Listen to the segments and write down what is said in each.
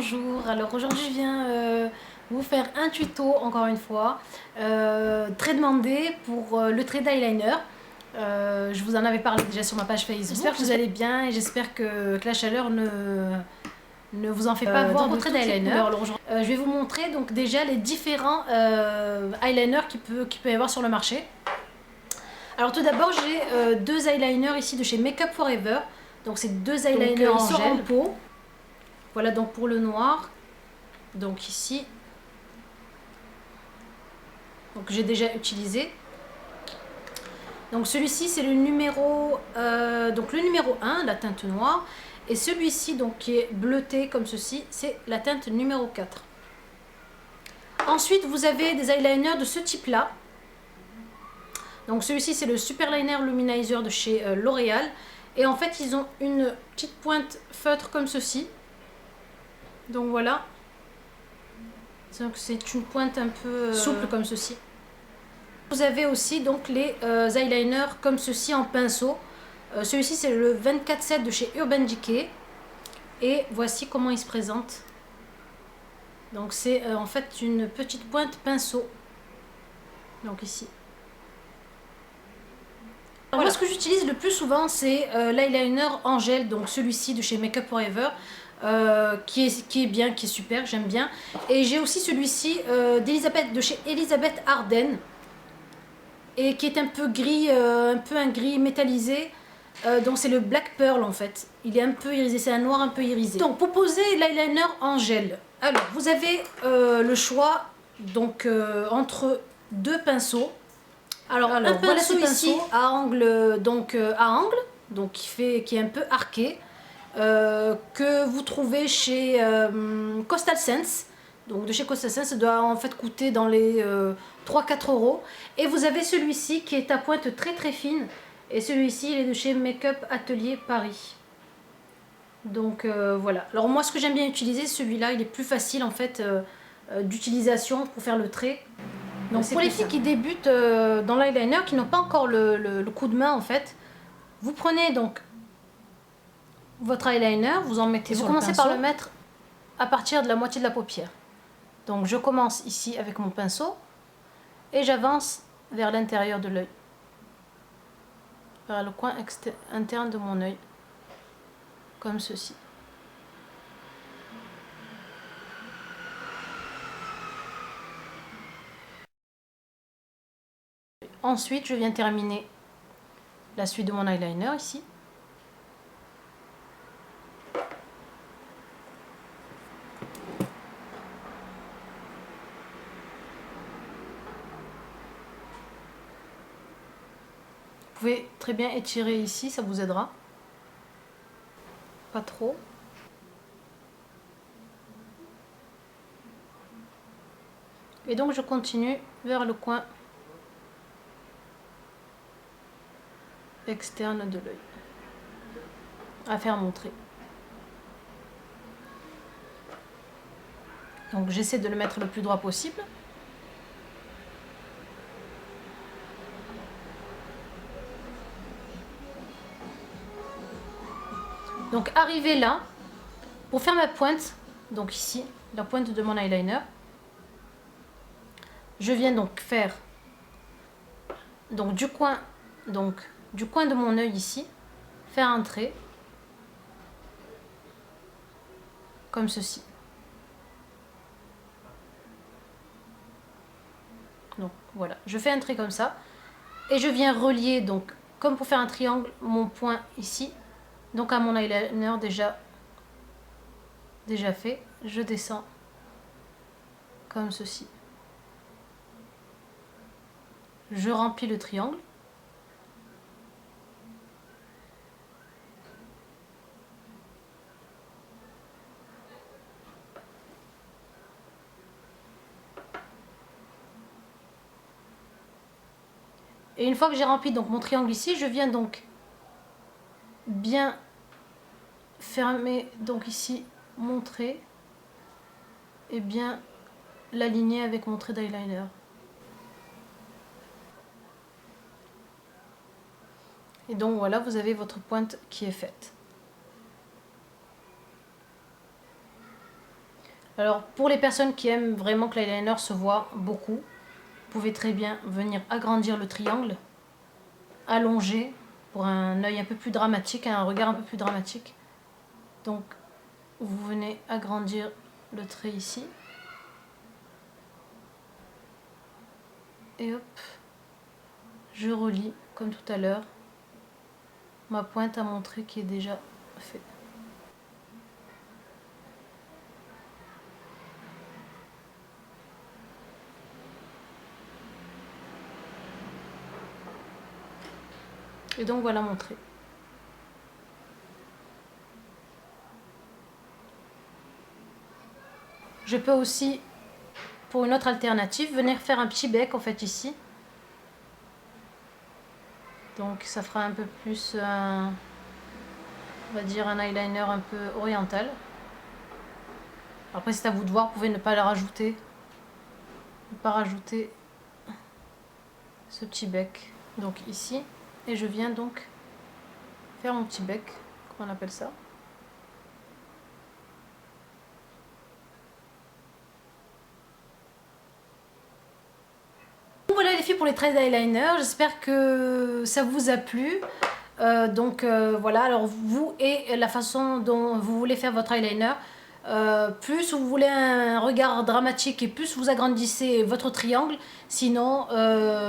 bonjour. Alors aujourd'hui je viens vous faire un tuto encore une fois très demandé pour le trait d'eyeliner. Je vous en avais parlé déjà sur ma page Facebook. J'espère que vous allez bien et j'espère que la chaleur ne vous en fait pas voir de trait d'eyeliner. Je vais vous montrer donc déjà les différents eyeliners qu'il peut y avoir sur le marché. Alors tout d'abord j'ai deux eyeliners ici de chez Make Up For Ever. Donc c'est deux eyeliners en gel. En pot. Voilà donc pour le noir, donc ici, donc j'ai déjà utilisé. Donc celui-ci c'est le numéro, donc le numéro 1, la teinte noire, et celui-ci donc qui est bleuté comme ceci, c'est la teinte numéro 4. Ensuite vous avez des eyeliners de ce type là. Donc celui-ci c'est le Super Liner Luminizer de chez L'Oréal, et en fait ils ont une petite pointe feutre comme ceci. Donc voilà. Donc c'est une pointe un peu souple comme ceci. Vous avez aussi donc les eyeliners comme ceci en pinceau. Celui-ci c'est le 24-7 de chez Urban Decay. Et voici comment il se présente. Donc c'est en fait une petite pointe pinceau. Donc ici. Alors, voilà. Moi ce que j'utilise le plus souvent c'est l'eyeliner en gel. Donc celui-ci de chez Make Up For Ever. Qui est bien, qui est super, j'aime bien. Et j'ai aussi celui-ci de chez Elisabeth Arden, et qui est un peu gris, un gris métallisé. Donc c'est le Black Pearl en fait. Il est un peu irisé, c'est un noir un peu irisé. Donc pour poser l'eyeliner en gel, alors vous avez le choix donc entre deux pinceaux. Alors un pinceau voilà ici à angle, donc qui est un peu arqué. Que vous trouvez chez Coastal Scents. Donc de chez Coastal Scents, ça doit en fait coûter dans les 3-4 euros. Et vous avez celui-ci qui est à pointe très très fine. Et celui-ci il est de chez Make Up Atelier Paris. Donc voilà. Alors moi ce que j'aime bien utiliser, celui-là il est plus facile en fait d'utilisation pour faire le trait. Donc pour les filles qui débutent dans l'eyeliner, qui n'ont pas encore le coup de main en fait, vous prenez donc votre eyeliner, vous en mettez sur le pinceau. Vous commencez par le mettre à partir de la moitié de la paupière. Donc je commence ici avec mon pinceau et j'avance vers l'intérieur de l'œil, vers le coin interne de mon œil, comme ceci. Ensuite, je viens terminer la suite de mon eyeliner ici. Vous pouvez très bien étirer ici, ça vous aidera. Pas trop. Et donc je continue vers le coin externe de l'œil à faire mon trait. Donc j'essaie de le mettre le plus droit possible. Donc arrivé là, pour faire ma pointe, donc ici, la pointe de mon eyeliner, je viens donc faire donc du coin de mon œil ici, faire un trait comme ceci. Donc voilà, je fais un trait comme ça et je viens relier donc comme pour faire un triangle mon point ici, donc à mon eyeliner déjà fait. Je descends comme ceci. Je remplis le triangle. Et une fois que j'ai rempli donc mon triangle ici, je viens donc bien fermer donc ici mon trait et bien l'aligner avec mon trait d'eyeliner. Et donc voilà, vous avez votre pointe qui est faite. Alors pour les personnes qui aiment vraiment que l'eyeliner se voit beaucoup, vous pouvez très bien venir agrandir le triangle, allonger pour un œil un peu plus dramatique, un regard un peu plus dramatique. Donc vous venez agrandir le trait ici. Et hop, je relie comme tout à l'heure ma pointe à mon trait qui est déjà fait. Et donc voilà mon trait. Je peux aussi, pour une autre alternative, venir faire un petit bec en fait ici. Donc ça fera un peu plus, on va dire un eyeliner un peu oriental. Après c'est à vous de voir, vous pouvez ne pas le rajouter. Ne pas rajouter ce petit bec. Donc ici, et je viens donc faire mon petit bec, comment on appelle ça. Voilà les filles pour les traits d'eyeliner, j'espère que ça vous a plu. Voilà, alors vous et la façon dont vous voulez faire votre eyeliner, plus vous voulez un regard dramatique et plus vous agrandissez votre triangle. Sinon,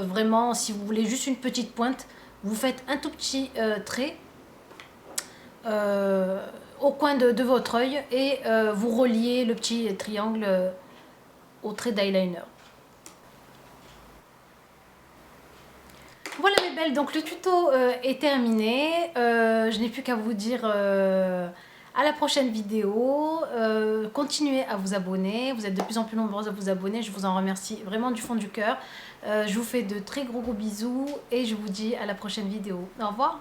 vraiment, si vous voulez juste une petite pointe, vous faites un tout petit trait au coin de votre œil et vous reliez le petit triangle au trait d'eyeliner. Voilà mes belles, donc le tuto est terminé. Je n'ai plus qu'à vous dire à la prochaine vidéo. Continuez à vous abonner, vous êtes de plus en plus nombreuses à vous abonner, je vous en remercie vraiment du fond du cœur. Je vous fais de très gros bisous et je vous dis à la prochaine vidéo. Au revoir.